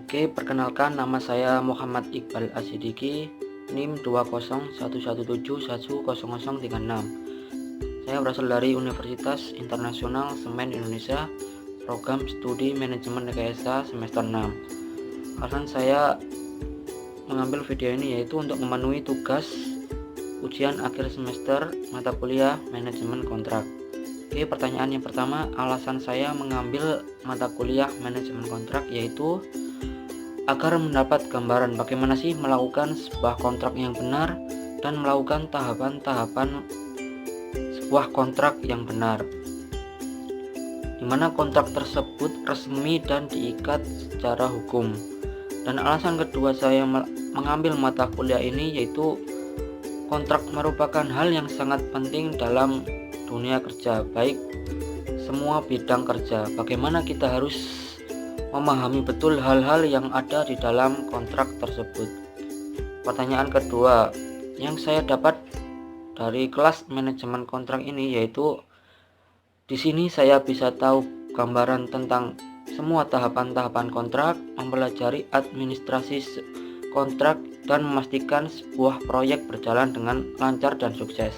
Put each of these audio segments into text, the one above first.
Oke, perkenalkan nama saya Muhammad Iqbal Asidiki, NIM 20117100036. Saya berasal dari Universitas Internasional Semen Indonesia, program studi manajemen rekayasa semester 6. Alasan saya mengambil video ini yaitu untuk memenuhi tugas ujian akhir semester mata kuliah manajemen kontrak. Oke, pertanyaan yang pertama, alasan saya mengambil mata kuliah manajemen kontrak yaitu agar mendapat gambaran bagaimana sih melakukan sebuah kontrak yang benar dan melakukan tahapan-tahapan sebuah kontrak yang benar, di mana kontrak tersebut resmi dan diikat secara hukum. Dan alasan kedua saya mengambil mata kuliah ini yaitu kontrak merupakan hal yang sangat penting dalam dunia kerja, baik semua bidang kerja. Bagaimana kita harus memahami betul hal-hal yang ada di dalam kontrak tersebut. Pertanyaan kedua yang saya dapat dari kelas manajemen kontrak ini yaitu di sini saya bisa tahu gambaran tentang semua tahapan-tahapan kontrak, mempelajari administrasi kontrak dan memastikan sebuah proyek berjalan dengan lancar dan sukses,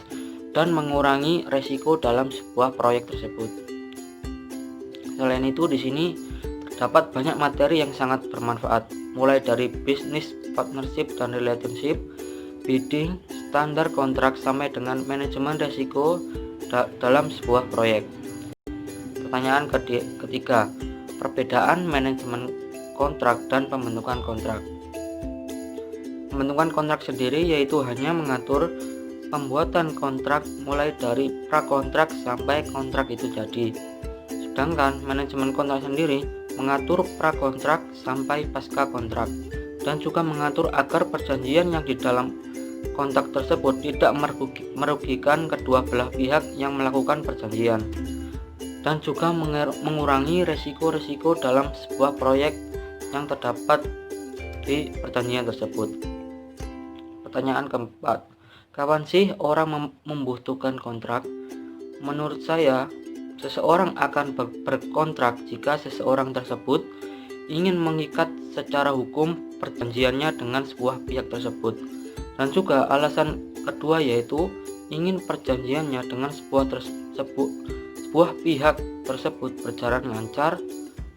dan mengurangi resiko dalam sebuah proyek tersebut. Selain itu, di sini terdapat banyak materi yang sangat bermanfaat, mulai dari bisnis, partnership dan relationship, bidding, standar kontrak sampai dengan manajemen resiko dalam sebuah proyek. Pertanyaan ketiga, perbedaan manajemen kontrak dan pembentukan kontrak. Pembentukan kontrak sendiri yaitu hanya mengatur pembuatan kontrak mulai dari prakontrak sampai kontrak itu jadi. Sedangkan manajemen kontrak sendiri mengatur prakontrak sampai pasca kontrak, dan juga mengatur agar perjanjian yang di dalam kontrak tersebut tidak merugikan kedua belah pihak yang melakukan perjanjian, dan juga mengurangi resiko-resiko dalam sebuah proyek yang terdapat di perjanjian tersebut. Pertanyaan keempat, kapan sih orang membutuhkan kontrak? Menurut saya, seseorang akan berkontrak jika seseorang tersebut ingin mengikat secara hukum perjanjiannya dengan sebuah pihak tersebut. Dan juga alasan kedua yaitu ingin perjanjiannya dengan sebuah pihak tersebut berjalan lancar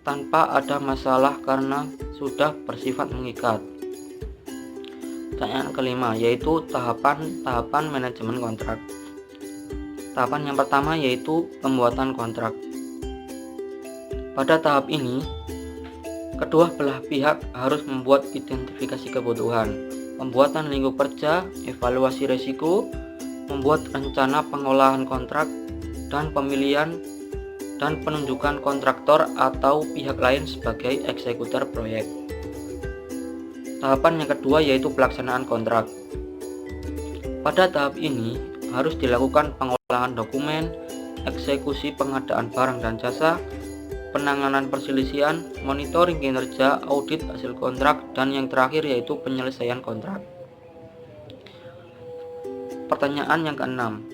tanpa ada masalah karena sudah bersifat mengikat. Pertanyaan kelima yaitu tahapan manajemen kontrak. Tahapan yang pertama yaitu pembuatan kontrak. Pada tahap ini, kedua belah pihak harus membuat identifikasi kebutuhan, pembuatan lingkup kerja, evaluasi risiko, membuat rencana pengolahan kontrak, dan pemilihan dan penunjukan kontraktor atau pihak lain sebagai eksekutor proyek. Tahapan yang kedua yaitu pelaksanaan kontrak. Pada tahap ini harus dilakukan pengolahan dokumen, eksekusi pengadaan barang dan jasa, penanganan perselisihan, monitoring kinerja, audit hasil kontrak, dan yang terakhir yaitu penyelesaian kontrak. Pertanyaan yang keenam,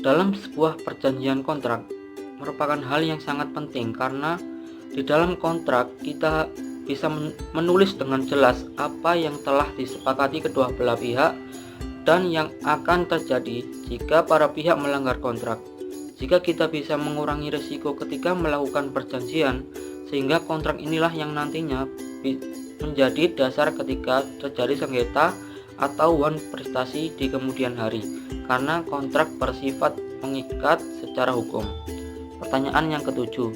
dalam sebuah perjanjian kontrak merupakan hal yang sangat penting karena di dalam kontrak kita bisa menulis dengan jelas apa yang telah disepakati kedua belah pihak dan yang akan terjadi jika para pihak melanggar kontrak. Jika kita bisa mengurangi risiko ketika melakukan perjanjian, sehingga kontrak inilah yang nantinya menjadi dasar ketika terjadi sengketa atau wan prestasi di kemudian hari, karena kontrak bersifat mengikat secara hukum. Pertanyaan yang ketujuh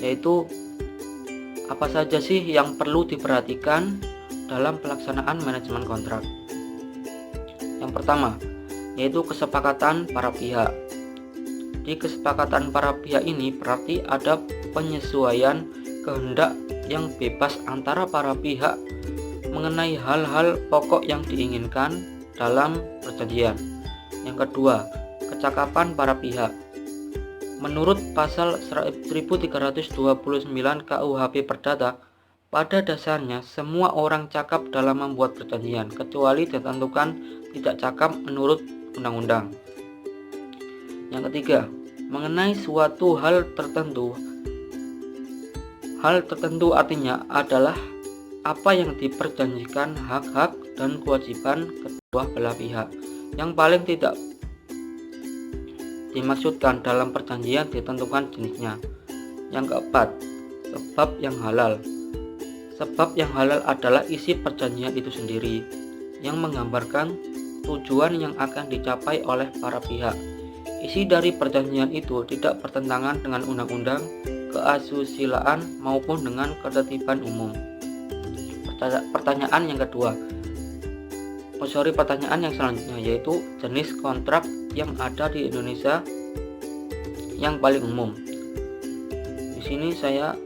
yaitu apa saja sih yang perlu diperhatikan dalam pelaksanaan manajemen kontrak? Yang pertama yaitu kesepakatan para pihak. Di kesepakatan para pihak ini berarti ada penyesuaian kehendak yang bebas antara para pihak mengenai hal-hal pokok yang diinginkan dalam perjanjian. Yang kedua, kecakapan para pihak. Menurut pasal 1329 KUHP Perdata, pada dasarnya semua orang cakap dalam membuat perjanjian, kecuali ditentukan tidak cakap menurut undang-undang. Yang ketiga, mengenai suatu hal tertentu, Hal tertentu artinya adalah apa yang diperjanjikan, hak-hak dan kewajiban kedua belah pihak. Yang paling tidak dimaksudkan dalam perjanjian ditentukan jenisnya. Yang keempat, sebab yang halal. Sebab yang halal adalah isi perjanjian itu sendiri, yang menggambarkan tujuan yang akan dicapai oleh para pihak. Isi dari perjanjian itu tidak bertentangan dengan undang-undang, keasusilaan maupun dengan ketertiban umum. Pertanyaan yang kedua, pertanyaan yang selanjutnya yaitu jenis kontrak yang ada di Indonesia yang paling umum. Di sini saya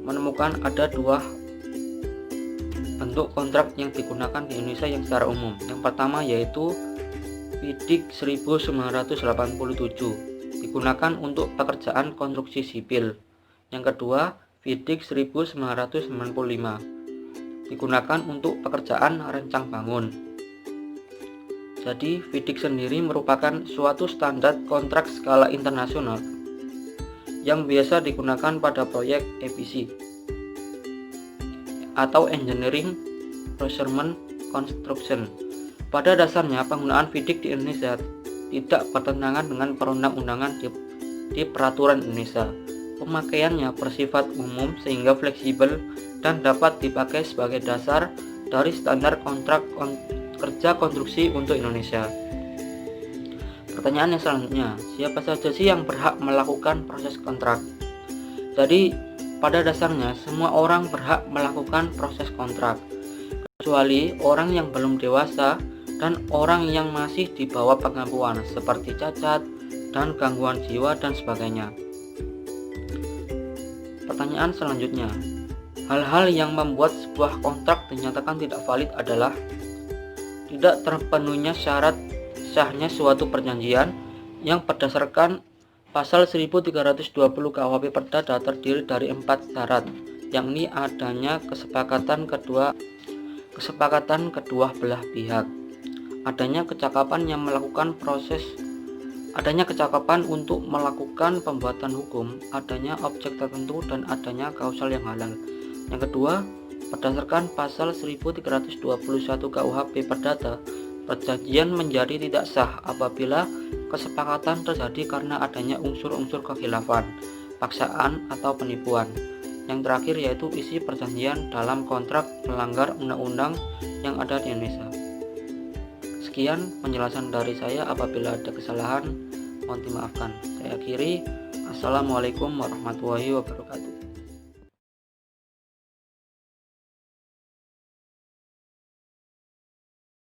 menemukan ada dua bentuk kontrak yang digunakan di Indonesia yang secara umum. Yang pertama yaitu FIDIK 1987, digunakan untuk pekerjaan konstruksi sipil. Yang kedua, FIDIK 1995, digunakan untuk pekerjaan rancang bangun. Jadi FIDIK sendiri merupakan suatu standar kontrak skala internasional yang biasa digunakan pada proyek EPC atau Engineering Procurement Construction. Pada dasarnya penggunaan FIDIK di Indonesia tidak bertentangan dengan perundang-undangan di peraturan Indonesia. Pemakaiannya bersifat umum sehingga fleksibel dan dapat dipakai sebagai dasar dari standar kontrak kerja konstruksi untuk Indonesia. Pertanyaan yang selanjutnya, siapa saja sih yang berhak melakukan proses kontrak? Jadi pada dasarnya semua orang berhak melakukan proses kontrak, kecuali orang yang belum dewasa dan orang yang masih di bawah pengampuan seperti cacat dan gangguan jiwa dan sebagainya. Pertanyaan selanjutnya, hal-hal yang membuat sebuah kontrak dinyatakan tidak valid adalah tidak terpenuhinya syarat sahnya suatu perjanjian yang berdasarkan pasal 1320 KUHP Perdata terdiri dari 4 syarat, yakni adanya kesepakatan kedua belah pihak, adanya kecakapan untuk melakukan pembuatan hukum, adanya objek tertentu, dan adanya kausal yang halal. Yang kedua, berdasarkan pasal 1321 KUHP Perdata, perjanjian menjadi tidak sah apabila kesepakatan terjadi karena adanya unsur-unsur kekhilafan, paksaan, atau penipuan. Yang terakhir yaitu isi perjanjian dalam kontrak melanggar undang-undang yang ada di Indonesia. Sekian penjelasan dari saya, apabila ada kesalahan mohon dimaafkan. Saya akhiri. Assalamualaikum warahmatullahi wabarakatuh.